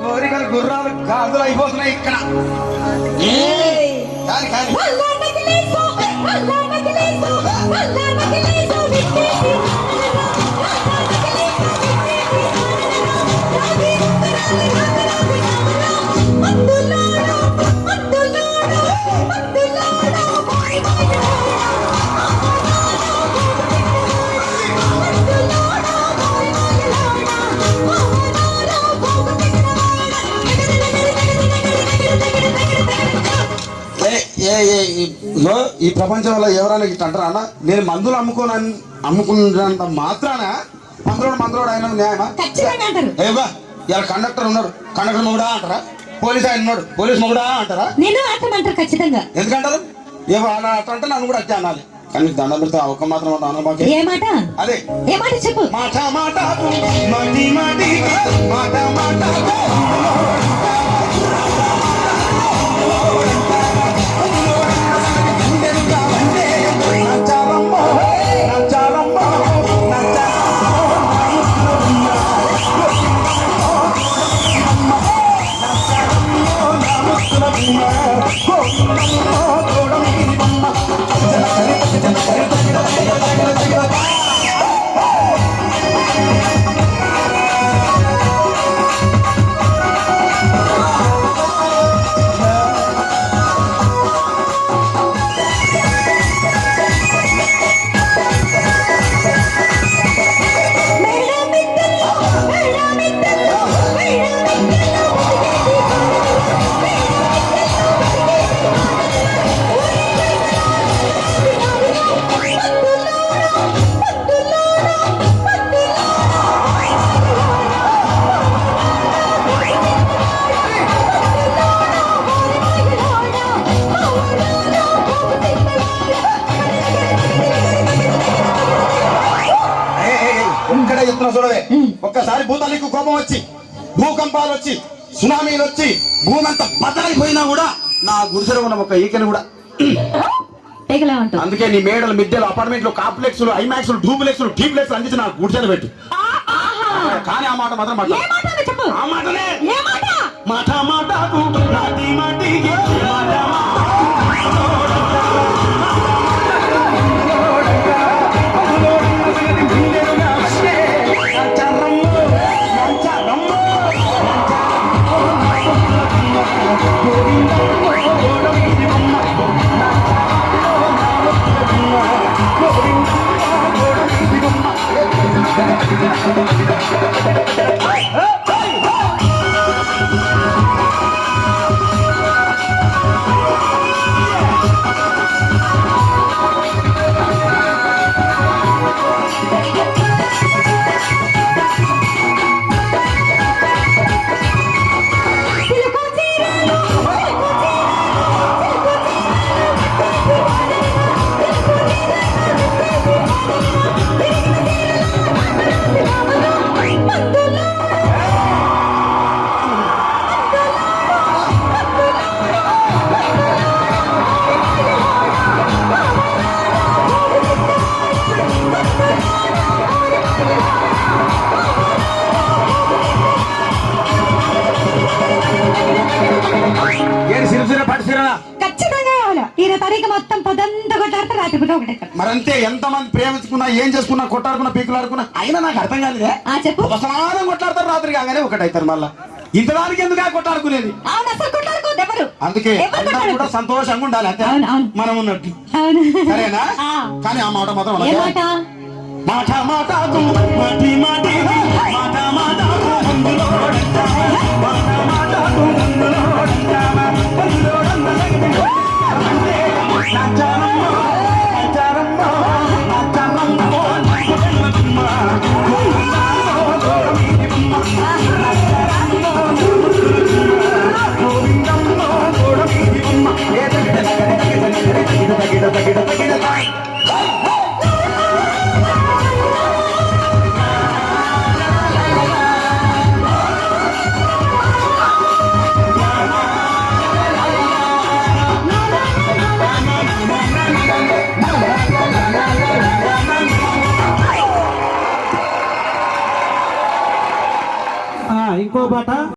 కోరికలు గుర్రాలు గాజులు అయిపోతున్నాయి ఇక్కడ. ఈ ప్రపంచంలో ఎవరైనా ఇట్లా అంటారా అన్న? నేను మందులు అమ్ముకున్నంత మాత్రాన మందులోడు ఆయన న్యాయమా? ఏవా ఇలా కండక్టర్ ఉన్నాడు, కండక్టర్ మొగుడా అంటారా? పోలీస్ ఆయన ఉన్నాడు, పోలీస్ మొగుడా అంటారా? ఖచ్చితంగా ఎందుకంటారు? ఏవో అలా అట్లా అంటే నన్ను కూడా అట్టే అనాలి. కానీ దండం పెడితే ఒక మాత్రం అదే చెప్పు. మాట మాట మాటి మాటి మాట మాట చూడవే. ఒక్కసారి భూతానికి కోపం వచ్చి, భూకంపాలు వచ్చి, సునామీలు వచ్చి, భూమి అంతా బద్దలైపోయినా కూడా నా గుడిసెలో ఉన్న ఒక ఈకెను కూడా అందుకే నీ మేడలు, మిద్దెలు, అపార్ట్మెంట్లు, కాంప్లెక్స్లు, ఐమాక్స్లు, డూప్లెక్స్లు, టీప్లెక్స్లు అందించి నా గుడిసెలు పెట్టు. కానీ ఆ మాట మాత్రం ఆ మాటనే మాట మాటకు నాటి మాటికి మరంతే. ఎంతమంది ప్రేమించుకున్నా, ఏం చేసుకున్నా, కొట్టాడుకున్నా, పీకులాడుకున్నా అయినా నాకు అర్థం కాలేదే. ఒక సమానం కొట్లాడతారు, రాత్రి కాగానే ఒకటైతారు. మళ్ళా ఇంతదానికి ఎందుకు కొట్టాడుకునేది? అందుకే కూడా సంతోషంగా ఉండాలి, అంతే మనం ఉన్నట్టు. సరేనా? కానీ ఆ మాట మాత్రం మాట మాట